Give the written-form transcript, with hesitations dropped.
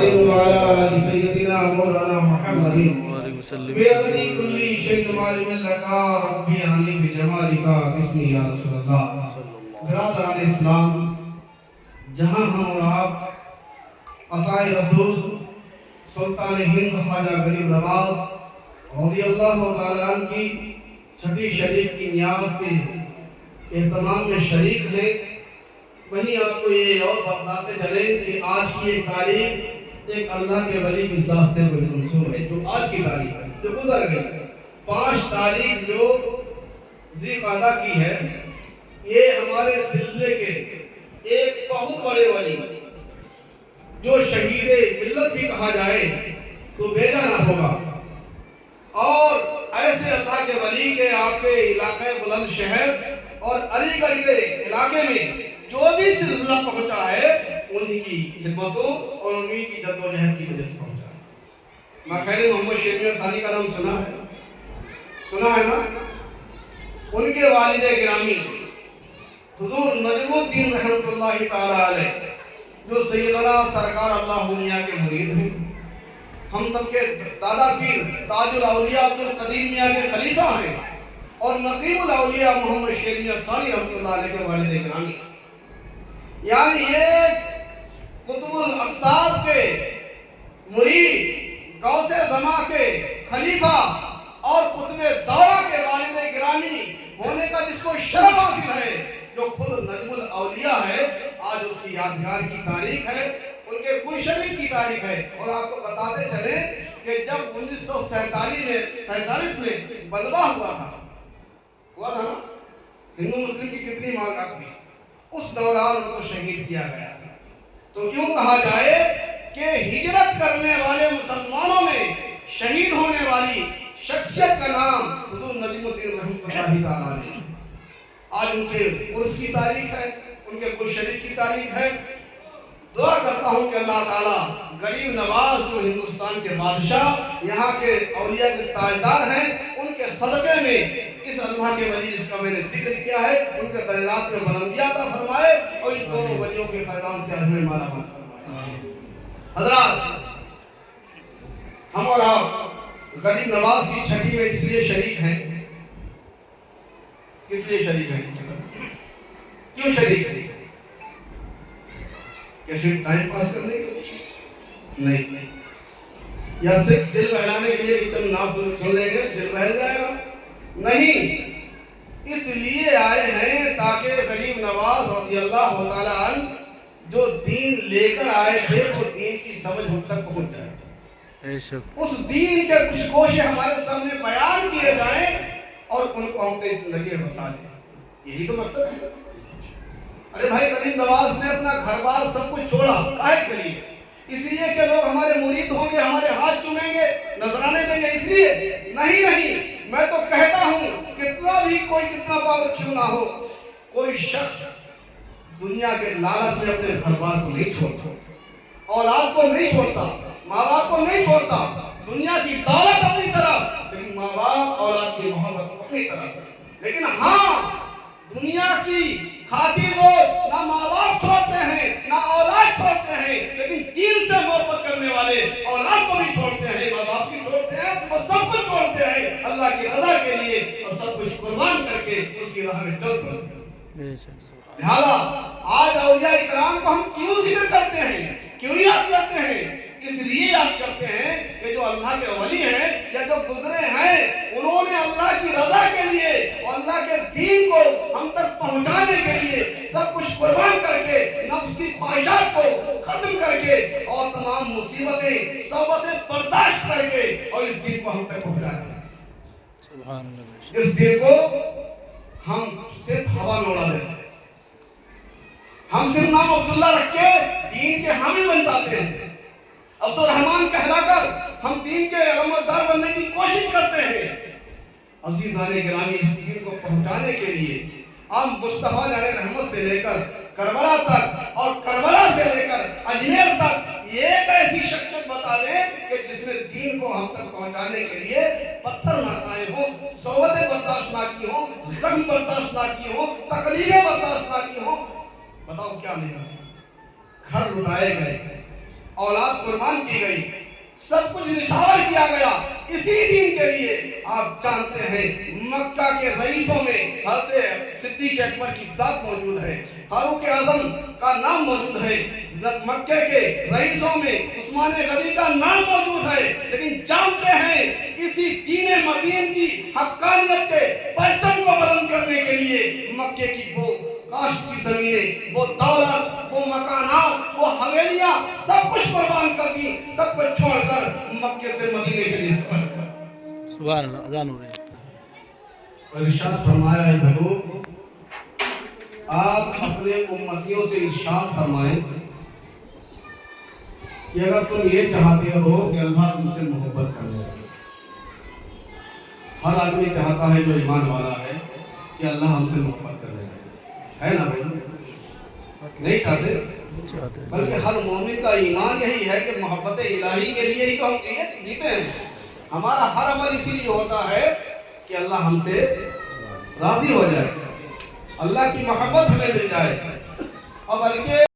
وعلى آل سيدنا مولانا محمد بيد كل شيء معلم لك ربي عني بجمالك باسمي يا رسول اللہ. برادران اسلام، جہاں ہم اور آپ عطائے رسول سلطان ہند خواجہ غریب نواز رضی اللہ تعالیٰ عنہ کی چھٹی شریف کی نیاز کے اہتمام میں شریک ہیں، وہیں آپ کو یہ اور بتاتے چلیں کہ آج کی ایک تاریخ ایک اللہ کے ولی کی ذات سے منسوب ہے. جو آج کی تاریخ ہے جو گزر گئی 5 تاریخ جو ذی قعدہ کی ہے، یہ ہمارے سلسلے کے ایک بہت بڑے ولی جو شہید ملت بھی کہا جائے تو بیجا نہ ہوگا. اور ایسے اللہ کے ولی کے آپ کے علاقے بلند شہر اور علی گڑھ کے علاقے میں جو بھی سلسلہ پہنچا ہے انہی کی خدمتوں اور انہی کی جدوجہد کی وجہ سے پہنچا ہے. ماخیر محمد شیر میاں ثانی کا نام سنا ہے نا؟ ان کے والد گرامی حضور نجم الدین رحمۃ اللہ تعالی علیہ جو سیدنا سرکار اللہ میاں کے مرید ہیں، ہم سب کے دادا پیر تاج الاولیاء عبد القدیر میاں کے خلیفہ ہیں، اور نقیب الاولیاء محمد شیر میاں ثانی رحمۃ اللہ علیہ کے والد گرامی ہیں. یعنی یہ قطب الاقطاب کے مرید، غوث زماں کے خلیفہ اور قطب دورہ کے والد گرامی ہونے کا جس کو شرف حاصل ہے، جو خود نجم الاولیاء ہے، آج اس کی یادگار کی تاریخ ہے، ان کے گلشن کی تاریخ ہے. اور آپ کو بتاتے چلیں کہ جب 1947 میں بلوا ہوا تھا نا، ہندو مسلم کی کتنی مارکا تھی، اس دوران ان کو شہید کیا گیا تھا. تو یوں کہا جائے کہ ہجرت کرنے والے مسلمانوں میں شہید ہونے والی شخصیت کا نام حضور نجم الدین رحمۃ اللہ تعالیٰ علیہ. آج ان کے عرس کی تاریخ ہے، ان کے گلشریف کی تاریخ ہے. دعا کرتا ہوں کہ اللہ تعالیٰ غریب نواز جو ہندوستان کے بادشاہ، یہاں کے اولیاء کے تاجدار ہیں، ان کے صدقے میں اس اللہ کے ولی جس کا میں نے ذکر کیا ہے ان کے درجات میں بلندی عطا فرمائے اور ان دونوں ولیوں کے فیضان سے ہمیں مالا مال فرمائے. حضرات، ہم اور آپ غریب نواز کی چھٹی میں اس لیے شریک ہیں. کس لیے شریک ہیں؟ کیوں شریک ہیں؟ کیا صرف ٹائم پاس کرنے کے لیے؟ نہیں. یا صرف دل بہلانے کے لیے کہ چند نام سن لیں گے دل بہل جائے گا؟ نہیں. اس لیے آئے ہیں تاکہ غریب نواز رضی اللہ تعالیٰ عنہ جو دین لے کر آئے تھے وہ دین کی سمجھ ہم تک پہنچ جائے. اس دین کے کچھ گوشے ہمارے سامنے بیان کیے جائیں اور ان کو ہم اپنی زندگی میں بسا لیں. یہی تو مقصد ہے. ارے بھائی، غریب نواز نے اپنا گھر بار سب کچھ چھوڑا کاہے کے لیے؟ اس لیے کہ لوگ ہمارے مرید ہوں گے، ہمارے ہاتھ چومیں گے، نذرانے دیں گے، اس لیے نہیں. میں تو کہتا ہوں کتنا بھی کوئی کتنا پاور کیوں نہ ہو، کوئی شخص دنیا کے لالچ میں اپنے گھر بار کو نہیں چھوڑتا، اولاد کو نہیں چھوڑتا، ماں باپ کو نہیں چھوڑتا. دنیا کی دولت اپنی طرف، لیکن ماں باپ اولاد کی محبت اپنی طرف. لیکن ہاں، دنیا کی خاطر وہ نہ ماں باپ چھوڑتے ہیں نہ اولاد چھوڑتے ہیں، لیکن دین سے محبت کرنے والے اولاد کو بھی چھوڑتے ہیں، ماں باپ کی چھوڑتے ہیں، وہ سب کچھ چھوڑتے ہیں اللہ کی رضا کے لیے اور سب کچھ قربان کر کے اس کی راہ میں چل پڑتے ہیں. لہذا آج اولیاء اکرام کو ہم کیوں ذکر کرتے ہیں، کیوں یاد کرتے ہیں؟ اس لیے یاد کرتے ہیں کہ جو اللہ کے ولی ہیں یا جو گزرے ہیں، انہوں نے اللہ کی رضا کے لیے اور اللہ کے دین کو ہم تک پہنچانے کے لیے سب کچھ قربان کر کے، نفس کی خواہشات کو ختم کر کے اور تمام مصیبتیں صعوبتیں برداشت کر کے اور اس دین کو ہم تک پہنچایا. جس دین کو ہم صرف ہوا میں اڑا دیتے ہیں، ہم صرف نام عبداللہ رکھ کے دین کے حامی بن جاتے ہیں، عبد الرحمن کہلا کر ہم دین کے علمبردار بننے کی کوشش کرتے ہیں. عزیزان گرامی، اس دین کو پہنچانے کے لیے ہم مصطفیٰ علیہ رحمت سے لے کر کربلا تک اور کربلا سے لے کر اجمیر تک ایک ایسی شخصیت بتا دیں کہ جس نے دین کو ہم تک پہنچانے کے لیے پتھر نہ کھائے ہوں، صعوبتیں برداشت نہ کی ہوں، زخم برداشت نہ کی ہوں، تکلیفیں برداشت نہ کی ہوں. بتاؤ کیا نہیں؟ گھر لٹائے گئے، اولاد قربان کی گئی، سب کچھ نشاور کیا گیا اسی دین کے لیے۔ آپ جانتے ہیں مکہ کے رئیسوں میں حضرت صدیق اکبر کی ذات موجود ہے، فاروق اعظم کا نام موجود ہے، مکہ کے رئیسوں میں عثمان غنی کا نام موجود ہے، لیکن جانتے ہیں اسی دین مدین کی حقانیت کے پرچم کو بلند کرنے کے لیے مکے کی وہ کاشت کی زمینیں، وہ دولت، وہ مکانات، وہ حویلیاں سب کچھ قربان کر دی، سب کچھ چھوڑ کر مکے سے مدینے کے لیے سفر کر۔ سبحان اللہ، اذان ہو رہی ہے۔ اور ارشاد فرمایا ہے محبوب، آپ اپنے امتیوں سے ارشاد فرمائیں کہ اگر تم یہ چاہتے ہو کہ اللہ تم سے محبت کرنے لگے۔ ہر آدمی چاہتا ہے جو ایمان والا ہے کہ اللہ ہم سے محبت کرنے لگے، ہے نا بھائی؟ نہیں چاہتے، بلکہ ہر مومن کا ایمان یہی ہے کہ محبت الہی کے لیے ہی تو ہم جیتے ہیں۔ ہمارا ہر عمل اسی لیے ہوتا ہے کہ اللہ ہم سے راضی ہو جائے، اللہ کی محبت ہمیں مل جائے، اور بلکہ